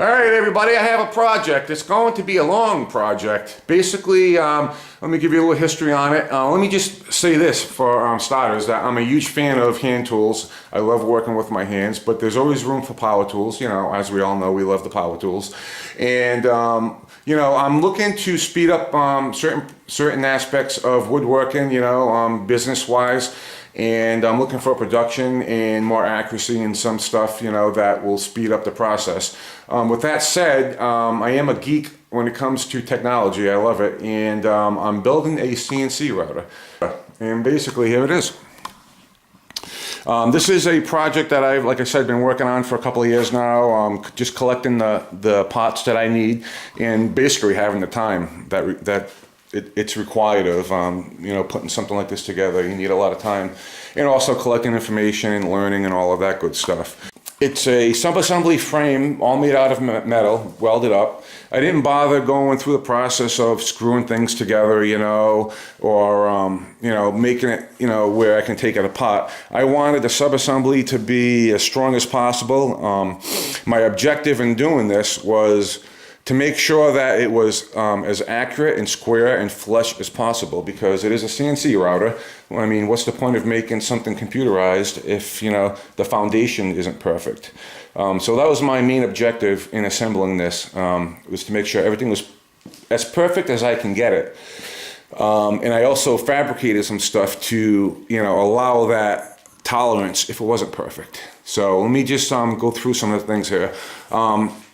All right, everybody, I have a project. It's going to be a long project. Basically, let me give you a little history on it. Let me just say this for starters, that I'm a huge fan of hand tools. I love working with my hands, but there's always room for power tools. You know, as we all know, we love the power tools. And, you know, I'm looking to speed up certain aspects of woodworking, you know, business-wise. And I'm looking for production and more accuracy in some stuff, you know, that will speed up the process. With that said, I am a geek when it comes to technology. I love it. And I'm building a CNC router. And basically, here it is. This is a project that I've, like I said, been working on for a couple of years now, just collecting the parts that I need and basically having the time that it's required of, you know, putting something like this together. You need a lot of time, and also collecting information and learning and all of that good stuff. It's a sub-assembly frame, all made out of metal, welded up. I didn't bother going through the process of screwing things together, you know, or, you know, making it, you know, where I can take it apart. I wanted the sub-assembly to be as strong as possible. My objective in doing this was to make sure that it was as accurate and square and flush as possible, because it is a CNC router. I mean, what's the point of making something computerized if, you know, the foundation isn't perfect? So that was my main objective in assembling this, was to make sure everything was as perfect as I can get it. And I also fabricated some stuff to, you know, allow that tolerance if it wasn't perfect. So let me just go through some of the things here.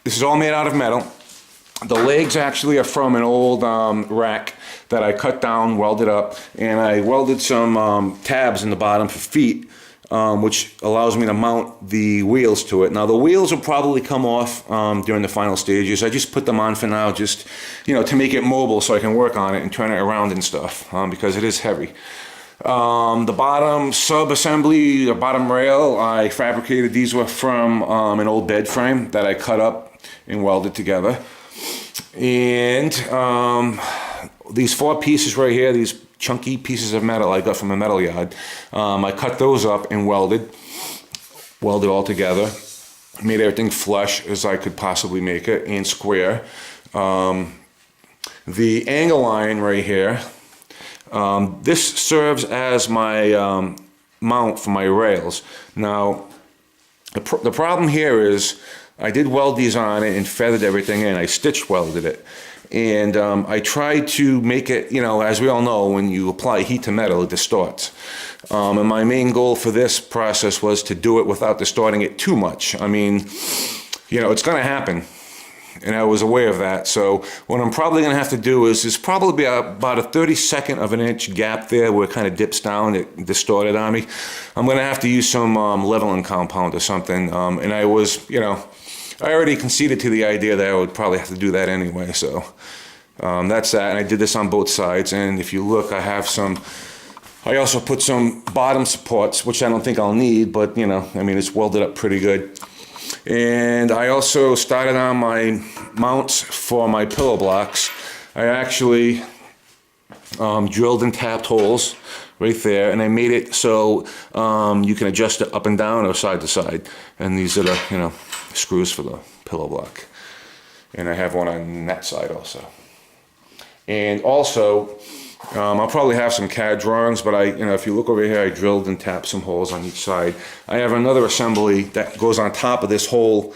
This is all made out of metal. The legs actually are from an old rack that I cut down, welded up, and I welded some tabs in the bottom for feet, which allows me to mount the wheels to it. Now the wheels will probably come off during the final stages. I just put them on for now, just, you know, to make it mobile so I can work on it and turn it around and stuff, because it is heavy. The bottom sub-assembly, the bottom rail, I fabricated. These were from an old bed frame that I cut up and welded together. And these 4 pieces right here, these chunky pieces of metal I got from a metal yard, I cut those up and welded all together, made everything flush as I could possibly make it and square. The angle line right here, this serves as my mount for my rails. Now the problem here is I did weld these on it and feathered everything in. I stitch welded it. And I tried to make it, you know, as we all know, when you apply heat to metal, it distorts. And my main goal for this process was to do it without distorting it too much. I mean, you know, it's going to happen. And I was aware of that. So what I'm probably going to have to do is probably about a 32nd of an inch gap there where it kind of dips down, it distorted on me. I'm going to have to use some leveling compound or something. And I was, you know, I already conceded to the idea that I would probably have to do that anyway. So that's that. And I did this on both sides. And if you look, I also put some bottom supports, which I don't think I'll need, but, you know, I mean, it's welded up pretty good. And I also started on my mounts for my pillow blocks. I actually drilled and tapped holes right there, and I made it so you can adjust it up and down or side to side. And these are the, you know, screws for the pillow block. And I have one on that side also. And also, I'll probably have some CAD drawings, but you know, if you look over here, I drilled and tapped some holes on each side. I have another assembly that goes on top of this whole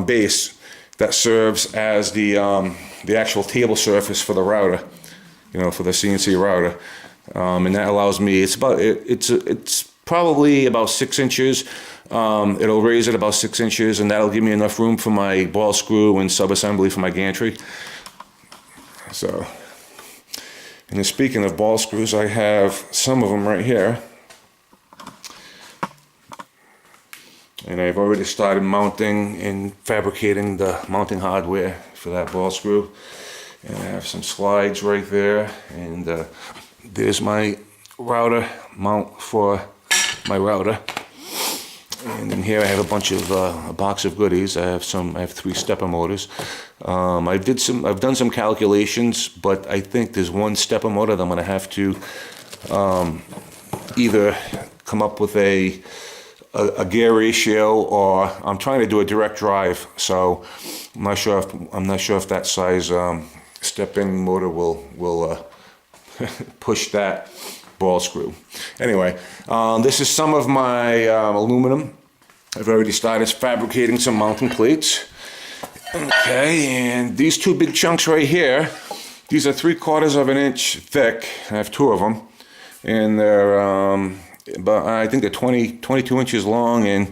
base that serves as the actual table surface for the router, you know, for the CNC router. And that allows me, it's probably about 6 inches. It'll raise it about 6 inches, and that'll give me enough room for my ball screw and sub-assembly for my gantry. So, and then speaking of ball screws, I have some of them right here. And I've already started mounting and fabricating the mounting hardware for that ball screw. And I have some slides right there. And there's my router mount for my router. And in here I have a bunch of a box of goodies. I have 3 stepper motors. I've done some calculations, but I think there's one stepper motor that I'm going to have to either come up with a a gear ratio, or I'm trying to do a direct drive, so I'm not sure if that size step-in motor will push that ball screw. Anyway, this is some of my aluminum. I've already started fabricating some mounting plates. Okay, and these two big chunks right here, these are 3/4 of an inch thick. I have two of them, and they're but I think they're 22 inches long and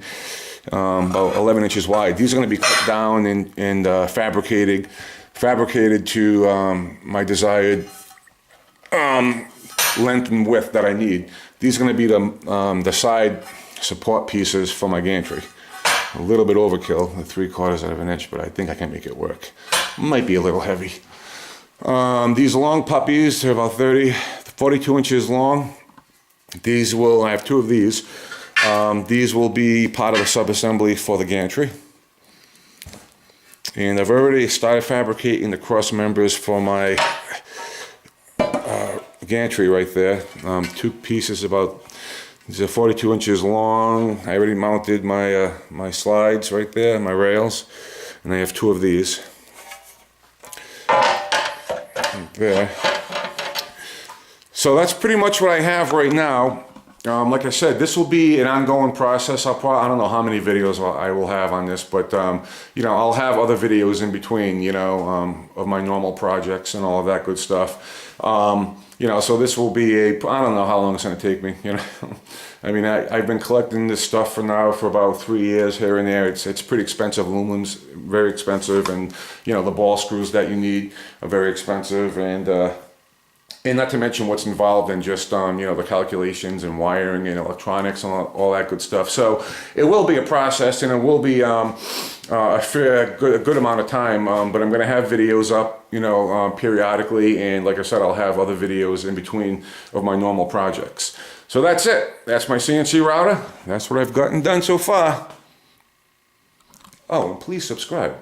about 11 inches wide. These are going to be cut down and fabricated to my desired length and width that I need. These are going to be the side support pieces for my gantry. A little bit overkill, the 3/4 of an inch, but I think I can make it work. Might be a little heavy. These long puppies, they're about 42 inches long. I have two of these. These will be part of the sub-assembly for the gantry. And I've already started fabricating the cross members for my gantry right there. Two pieces these are 42 inches long. I already mounted my slides right there, my rails. And I have two of these. Right there. So that's pretty much what I have right now. Like I said, this will be an ongoing process. I don't know how many videos I will have on this, but you know, I'll have other videos in between, you know, of my normal projects and all of that good stuff. You know, so this will be I don't know how long it's going to take me, you know. I mean, I've been collecting this stuff for about 3 years here and there. It's pretty expensive. Aluminum's very expensive, and you know, the ball screws that you need are very expensive, and not to mention what's involved in just you know, the calculations and wiring and electronics and all that good stuff. So it will be a process, and it will be a good amount of time. But I'm going to have videos up, you know, periodically, and like I said, I'll have other videos in between of my normal projects. So that's it. That's my CNC router. That's what I've gotten done so far. Oh, and please subscribe.